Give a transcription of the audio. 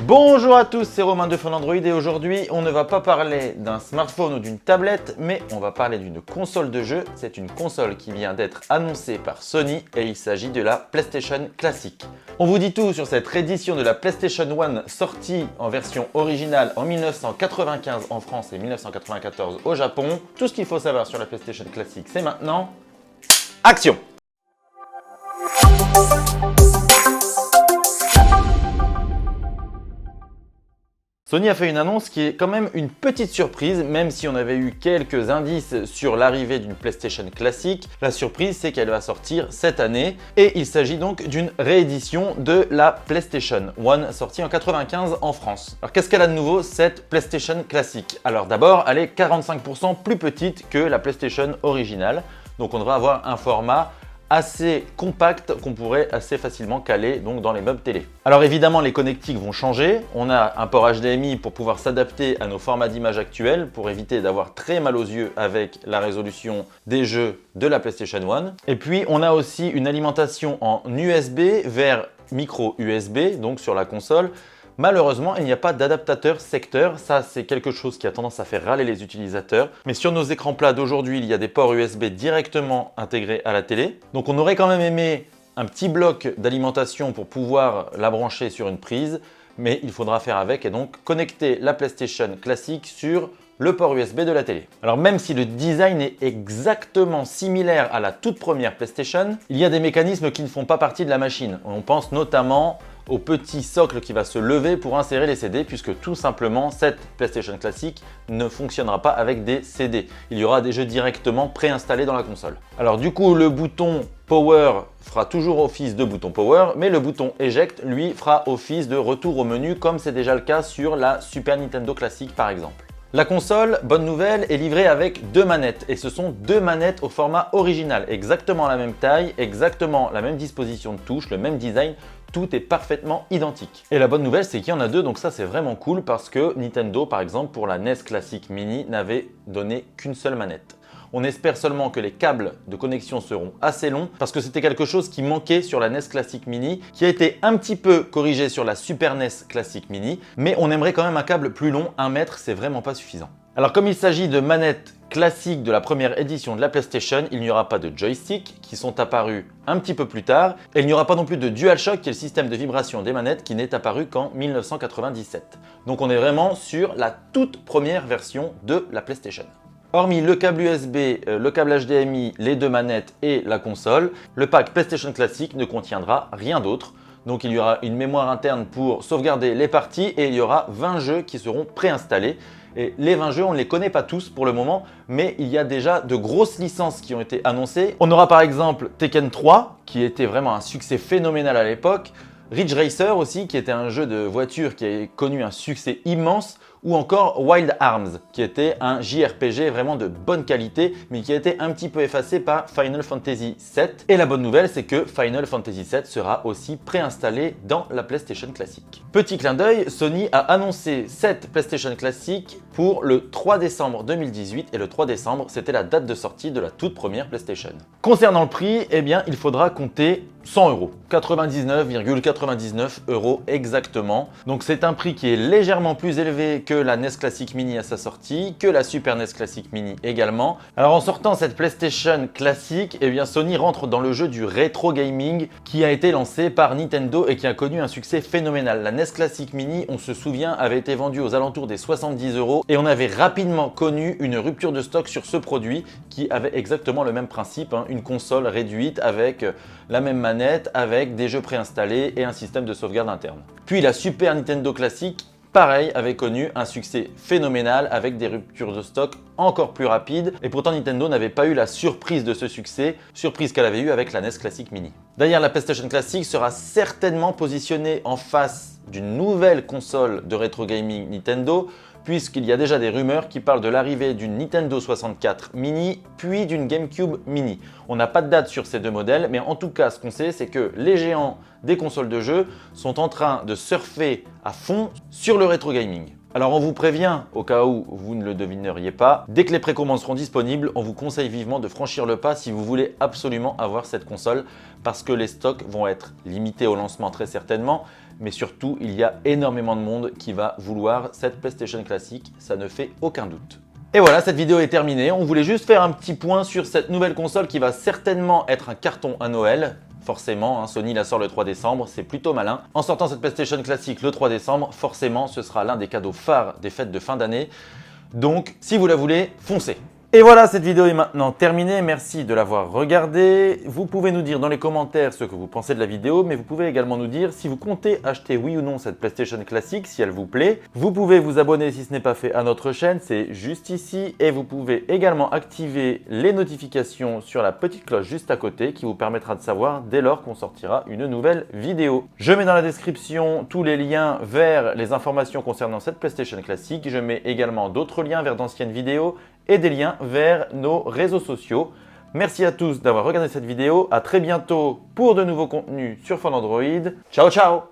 Bonjour à tous, c'est Romain de Fun Android et aujourd'hui on ne va pas parler d'un smartphone ou d'une tablette, mais on va parler d'une console de jeu. C'est une console qui vient d'être annoncée par Sony et il s'agit de la PlayStation Classic. On vous dit tout sur cette réédition de la PlayStation 1 sortie en version originale en 1995 en France et 1994 au Japon. Tout ce qu'il faut savoir sur la PlayStation Classic, c'est maintenant. Action! Sony a fait une annonce qui est quand même une petite surprise, même si on avait eu quelques indices sur l'arrivée d'une PlayStation classique. La surprise, c'est qu'elle va sortir cette année et il s'agit donc d'une réédition de la PlayStation 1 sortie en 95 en France. Alors qu'est-ce qu'elle a de nouveau cette PlayStation classique? Alors d'abord, elle est 45% plus petite que la PlayStation originale, donc on devrait avoir un format assez compact qu'on pourrait assez facilement caler donc dans les meubles télé. Alors évidemment les connectiques vont changer, on a un port HDMI pour pouvoir s'adapter à nos formats d'image actuels pour éviter d'avoir très mal aux yeux avec la résolution des jeux de la PlayStation 1. Et puis on a aussi une alimentation en USB vers micro USB donc sur la console. Malheureusement, il n'y a pas d'adaptateur secteur, ça c'est quelque chose qui a tendance à faire râler les utilisateurs. Mais sur nos écrans plats d'aujourd'hui, il y a des ports USB directement intégrés à la télé. Donc on aurait quand même aimé un petit bloc d'alimentation pour pouvoir la brancher sur une prise, mais il faudra faire avec et donc connecter la PlayStation classique sur le port USB de la télé. Alors même si le design est exactement similaire à la toute première PlayStation, il y a des mécanismes qui ne font pas partie de la machine. On pense notamment au petit socle qui va se lever pour insérer les CD puisque tout simplement cette PlayStation classique ne fonctionnera pas avec des CD. Il y aura des jeux directement préinstallés dans la console. Alors du coup le bouton Power fera toujours office de bouton Power, mais le bouton Eject lui fera office de retour au menu comme c'est déjà le cas sur la Super Nintendo classique par exemple. La console, bonne nouvelle, est livrée avec deux manettes et ce sont deux manettes au format original, exactement la même taille, exactement la même disposition de touches, le même design, tout est parfaitement identique. Et la bonne nouvelle, c'est qu'il y en a deux, donc ça c'est vraiment cool parce que Nintendo, par exemple, pour la NES Classic Mini, n'avait donné qu'une seule manette. On espère seulement que les câbles de connexion seront assez longs parce que c'était quelque chose qui manquait sur la NES Classic Mini, qui a été un petit peu corrigé sur la Super NES Classic Mini, mais on aimerait quand même un câble plus long, 1 mètre, c'est vraiment pas suffisant. Alors comme il s'agit de manettes classiques de la première édition de la PlayStation, il n'y aura pas de joystick qui sont apparus un petit peu plus tard et il n'y aura pas non plus de DualShock qui est le système de vibration des manettes qui n'est apparu qu'en 1997. Donc on est vraiment sur la toute première version de la PlayStation. Hormis le câble USB, le câble HDMI, les deux manettes et la console, le pack PlayStation Classic ne contiendra rien d'autre. Donc il y aura une mémoire interne pour sauvegarder les parties et il y aura 20 jeux qui seront préinstallés. Et les 20 jeux, on ne les connaît pas tous pour le moment, mais il y a déjà de grosses licences qui ont été annoncées. On aura par exemple Tekken 3, qui était vraiment un succès phénoménal à l'époque. Ridge Racer aussi, qui était un jeu de voiture qui a connu un succès immense, ou encore Wild Arms, qui était un JRPG vraiment de bonne qualité, mais qui a été un petit peu effacé par Final Fantasy VII. Et la bonne nouvelle, c'est que Final Fantasy VII sera aussi préinstallé dans la PlayStation Classic. Petit clin d'œil, Sony a annoncé cette PlayStation Classic pour le 3 décembre 2018, et le 3 décembre, c'était la date de sortie de la toute première PlayStation. Concernant le prix, eh bien, il faudra compter 100 €, 99,99 € exactement. Donc c'est un prix qui est légèrement plus élevé que la NES Classic Mini à sa sortie, que la Super NES Classic Mini également. Alors en sortant cette PlayStation Classic, eh bien Sony rentre dans le jeu du rétro gaming qui a été lancé par Nintendo et qui a connu un succès phénoménal. La NES Classic Mini, on se souvient, avait été vendue aux alentours des 70 € et on avait rapidement connu une rupture de stock sur ce produit qui avait exactement le même principe, hein, une console réduite avec la même manette, avec des jeux préinstallés et un système de sauvegarde interne. Puis la Super Nintendo Classic, pareil, avait connu un succès phénoménal avec des ruptures de stock encore plus rapides et pourtant Nintendo n'avait pas eu la surprise de ce succès, surprise qu'elle avait eue avec la NES Classic Mini. D'ailleurs, la PlayStation Classic sera certainement positionnée en face d'une nouvelle console de rétro gaming Nintendo, puisqu'il y a déjà des rumeurs qui parlent de l'arrivée d'une Nintendo 64 Mini puis d'une GameCube Mini. On n'a pas de date sur ces deux modèles, mais en tout cas ce qu'on sait c'est que les géants des consoles de jeux sont en train de surfer à fond sur le rétro gaming. Alors on vous prévient, au cas où vous ne le devineriez pas, dès que les précommandes seront disponibles, on vous conseille vivement de franchir le pas si vous voulez absolument avoir cette console, parce que les stocks vont être limités au lancement très certainement, mais surtout il y a énormément de monde qui va vouloir cette PlayStation classique, ça ne fait aucun doute. Et voilà, cette vidéo est terminée. On voulait juste faire un petit point sur cette nouvelle console qui va certainement être un carton à Noël. Forcément, Sony la sort le 3 décembre, c'est plutôt malin. En sortant cette PlayStation classique le 3 décembre, forcément, ce sera l'un des cadeaux phares des fêtes de fin d'année. Donc, si vous la voulez, foncez. Et voilà, cette vidéo est maintenant terminée. Merci de l'avoir regardée. Vous pouvez nous dire dans les commentaires ce que vous pensez de la vidéo, mais vous pouvez également nous dire si vous comptez acheter oui ou non cette PlayStation classique, si elle vous plaît. Vous pouvez vous abonner si ce n'est pas fait à notre chaîne, c'est juste ici. Et vous pouvez également activer les notifications sur la petite cloche juste à côté qui vous permettra de savoir dès lors qu'on sortira une nouvelle vidéo. Je mets dans la description tous les liens vers les informations concernant cette PlayStation classique. Je mets également d'autres liens vers d'anciennes vidéos et des liens vers nos réseaux sociaux. Merci à tous d'avoir regardé cette vidéo. À très bientôt pour de nouveaux contenus sur Fun Android. Ciao ciao!